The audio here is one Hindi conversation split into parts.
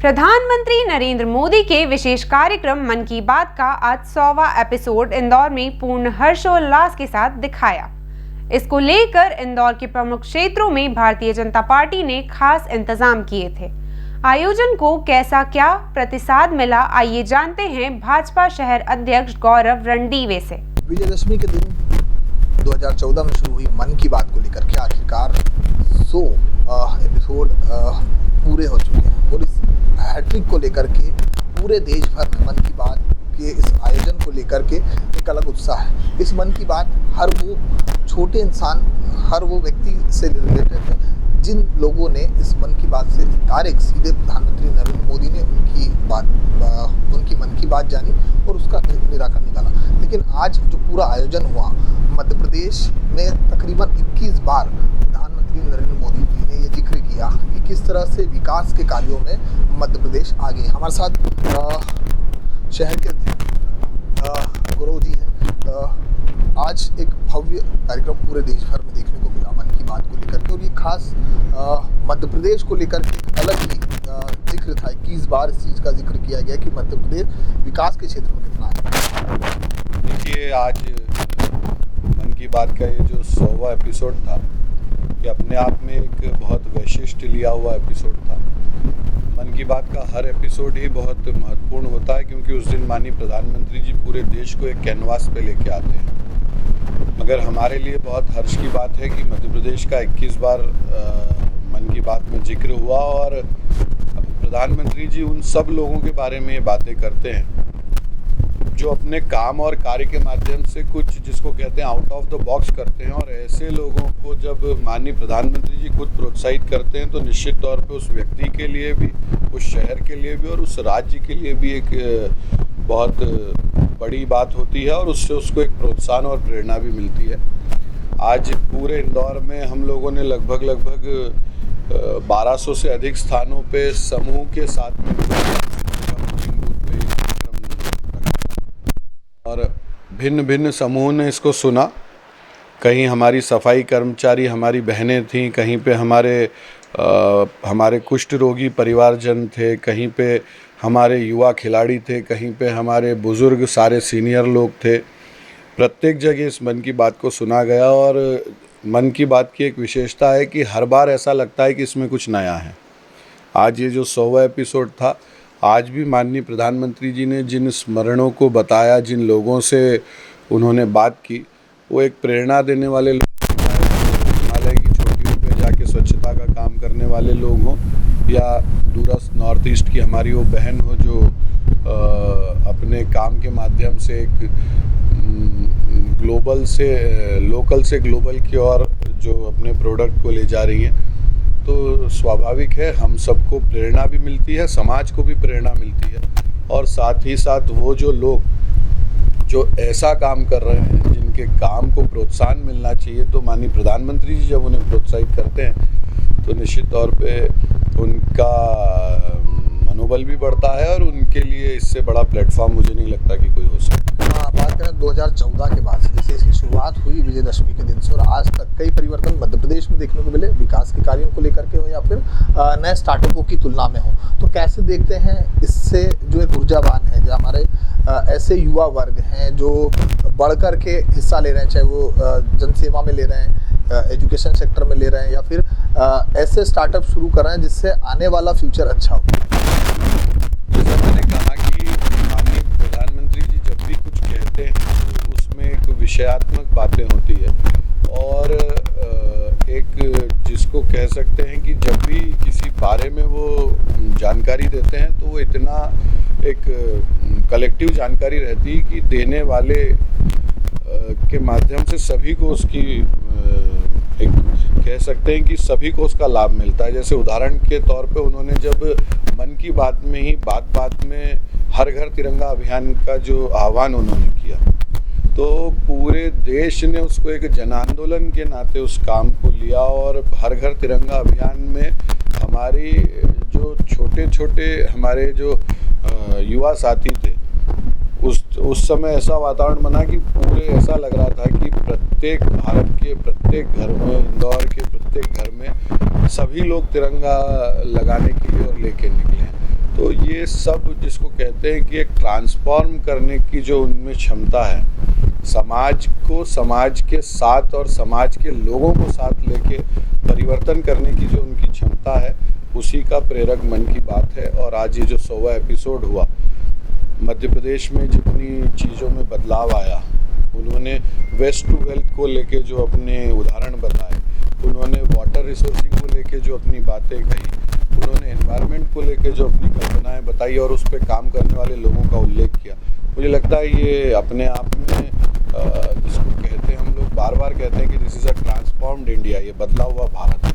प्रधानमंत्री नरेंद्र मोदी के विशेष कार्यक्रम मन की बात का आज 100वां एपिसोड इंदौर में पूर्ण हर्षोल्लास के साथ दिखाया। इसको लेकर इंदौर के प्रमुख क्षेत्रों में भारतीय जनता पार्टी ने खास इंतजाम किए थे। आयोजन को कैसा क्या प्रतिसाद मिला, आइए जानते हैं भाजपा शहर अध्यक्ष गौरव रणदीवे से। विजयदशमी के दिन 2014 में शुरू हुई मन की बात को लेकर के आखिरकार 100 एपिसोड पूरे हो चुके हैं और इस हैट्रिक को लेकर के पूरे देश भर में मन की बात के इस आयोजन को लेकर के एक अलग उत्साह है। इस मन की बात हर वो छोटे इंसान, हर वो व्यक्ति से रिलेटेड है जिन लोगों ने इस मन की बात से डायरेक्ट सीधे प्रधानमंत्री नरेंद्र मोदी ने उनकी मन की बात जानी और उसका निराकरण निकाला। लेकिन आज जो पूरा आयोजन हुआ, मध्य प्रदेश में तकरीबन 21 बार प्रधानमंत्री नरेंद्र मोदी जी ने ये जिक्र किया कि किस तरह से विकास के कार्यों में मध्य प्रदेश आगे। हमारे साथ शहर के गौरव जी हैं। आज एक भव्य कार्यक्रम पूरे देश भर में देखने को मिला मन की बात को लेकर के, और ये खास मध्य प्रदेश को लेकर के अलग ही जिक्र था। 21 बार इस चीज़ का जिक्र किया गया कि मध्य प्रदेश विकास के क्षेत्र में कितना है। देखिए, आज मन की बात का ये जो 100वां एपिसोड था, ये अपने आप में एक बहुत वैशिष्ट लिया हुआ एपिसोड था। मन की बात का हर एपिसोड ही बहुत महत्वपूर्ण होता है, क्योंकि उस दिन माननीय प्रधानमंत्री जी पूरे देश को एक कैनवास पे लेके आते हैं। मगर हमारे लिए बहुत हर्ष की बात है कि मध्य प्रदेश का 21 बार मन की बात में जिक्र हुआ, और प्रधानमंत्री जी उन सब लोगों के बारे में ये बातें करते हैं जो अपने काम और कार्य के माध्यम से कुछ, जिसको कहते हैं, आउट ऑफ द बॉक्स करते हैं। और ऐसे लोगों को जब माननीय प्रधानमंत्री जी खुद प्रोत्साहित करते हैं तो निश्चित तौर पे उस व्यक्ति के लिए भी, उस शहर के लिए भी और उस राज्य के लिए भी एक बहुत बड़ी बात होती है, और उससे उसको एक प्रोत्साहन और प्रेरणा भी मिलती है। आज पूरे इंदौर में हम लोगों ने लगभग 1200 से अधिक स्थानों पे समूह के साथ में और भिन्न भिन्न समूह ने इसको सुना। कहीं हमारी सफाई कर्मचारी, हमारी बहनें थीं, कहीं पे हमारे कुष्ठ रोगी परिवारजन थे, कहीं पे हमारे युवा खिलाड़ी थे, कहीं पे हमारे बुज़ुर्ग सारे सीनियर लोग थे। प्रत्येक जगह इस मन की बात को सुना गया, और मन की बात की एक विशेषता है कि हर बार ऐसा लगता है कि इसमें कुछ नया है। आज ये जो 100वां एपिसोड था, आज भी माननीय प्रधानमंत्री जी ने जिन स्मरणों को बताया, जिन लोगों से उन्होंने बात की, वो एक प्रेरणा देने वाले लोग, हिमालय की चोटियों पे जाके स्वच्छता का काम करने वाले लोग हों, या दूरस्थ नॉर्थ ईस्ट की हमारी वो बहन हो जो अपने काम के माध्यम से एक लोकल से ग्लोबल की ओर जो अपने प्रोडक्ट को ले जा रही हैं। तो स्वाभाविक है, हम सबको प्रेरणा भी मिलती है, समाज को भी प्रेरणा मिलती है, और साथ ही साथ वो जो लोग जो ऐसा काम कर रहे हैं जिनके काम को प्रोत्साहन मिलना चाहिए, तो माननीय प्रधानमंत्री जी जब उन्हें प्रोत्साहित करते हैं तो निश्चित तौर पे उनका मनोबल भी बढ़ता है, और उनके लिए इससे बड़ा प्लेटफॉर्म मुझे नहीं लगता कि कोई हो सकता। बात करें 2014 के बाद से, जैसे इसकी शुरुआत हुई विजयदशमी के दिन से, और आज तक कई परिवर्तन मध्य प्रदेश में देखने को मिले, विकास के कार्यों को लेकर के हो या फिर नए स्टार्टअपों की तुलना में हो। तो कैसे देखते हैं इससे जो एक ऊर्जावान है, जो हमारे ऐसे युवा वर्ग हैं जो बढ़ कर के हिस्सा ले रहे हैं, चाहे वो जनसेवा में ले रहे हैं, एजुकेशन सेक्टर में ले रहे हैं, या फिर ऐसे स्टार्टअप शुरू कर रहे हैं जिससे आने वाला फ्यूचर अच्छा हो। जैसा मैंने कहा कि माननीय प्रधानमंत्री जी जब भी कुछ कहते हैं तो उसमें एक विषयात्मक बातें होती है, और एक जिसको कह सकते हैं कि जब भी किसी बारे में वो जानकारी देते हैं तो वो इतना एक कलेक्टिव जानकारी रहती है कि देने वाले के माध्यम से सभी को उसकी एक कह सकते हैं कि सभी को उसका लाभ मिलता है। जैसे उदाहरण के तौर पे उन्होंने जब मन की बात में ही बात में हर घर तिरंगा अभियान का जो आह्वान उन्होंने किया, तो पूरे देश ने उसको एक जन आंदोलन के नाते उस काम को लिया, और हर घर तिरंगा अभियान में हमारी जो छोटे हमारे जो युवा साथी थे, उस समय ऐसा वातावरण बना कि पूरे ऐसा लग रहा था कि प्रत्येक भारत के प्रत्येक घर में, इंदौर के प्रत्येक घर में सभी लोग तिरंगा लगाने के लिए और लेके निकले हैं। ये सब जिसको कहते हैं कि एक ट्रांसफॉर्म करने की जो उनमें क्षमता है, समाज को समाज के साथ और समाज के लोगों को साथ लेके परिवर्तन करने की जो उनकी क्षमता है, उसी का प्रेरक मन की बात है। और आज ये जो 100वां एपिसोड हुआ, मध्य प्रदेश में जितनी चीज़ों में बदलाव आया, उन्होंने वेस्ट टू वेल्थ को लेके जो अपने उदाहरण बताए, उन्होंने वाटर रिसोर्सिंग को लेके जो अपनी बातें कही, उन्होंने एनवायरनमेंट को लेके जो अपनी कल्पनाएं बताई और उस पर काम करने वाले लोगों का उल्लेख किया। मुझे लगता है ये अपने आप में जिसको कहते हैं, हम लोग बार बार कहते हैं कि this is a transformed India, ये बदला हुआ भारत है।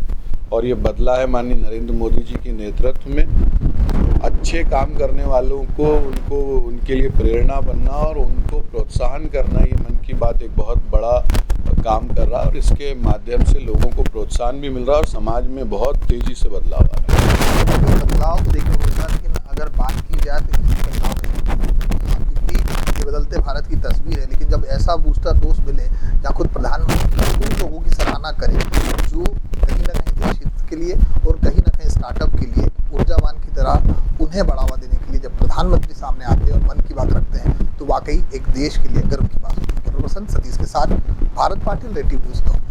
और ये बदला है माननीय नरेंद्र मोदी जी की नेतृत्व में। अच्छे काम करने वालों को उनके लिए प्रेरणा बनना और उनको प्रोत्साहन करना, ये मन की बात एक बहुत बड़ा काम कर रहा है। और इसके माध्यम से लोगों को प्रोत्साहन भी मिल रहा है और समाज में बहुत तेज़ी से बदलाव आ रहा है। बदलाव तो देखने को मिला, लेकिन अगर बात की जाए तो किसी बदलाव नहीं, क्योंकि ये बदलते भारत की तस्वीर है। लेकिन जब ऐसा बूस्टर डोज मिले जहाँ खुद प्रधानमंत्री उन लोगों की सराहना करें जो कहीं ना कहीं देश हित के लिए और कहीं ना कहीं स्टार्टअप के लिए ऊर्जावान की तरह उन्हें बढ़ावा देने के लिए जब प्रधानमंत्री सामने आते हैं और मन की बात रखते हैं, तो वाकई एक देश के लिए गर्व की बात होती है। सतीश के साथ भारत पाटिल, रेटी न्यूज़।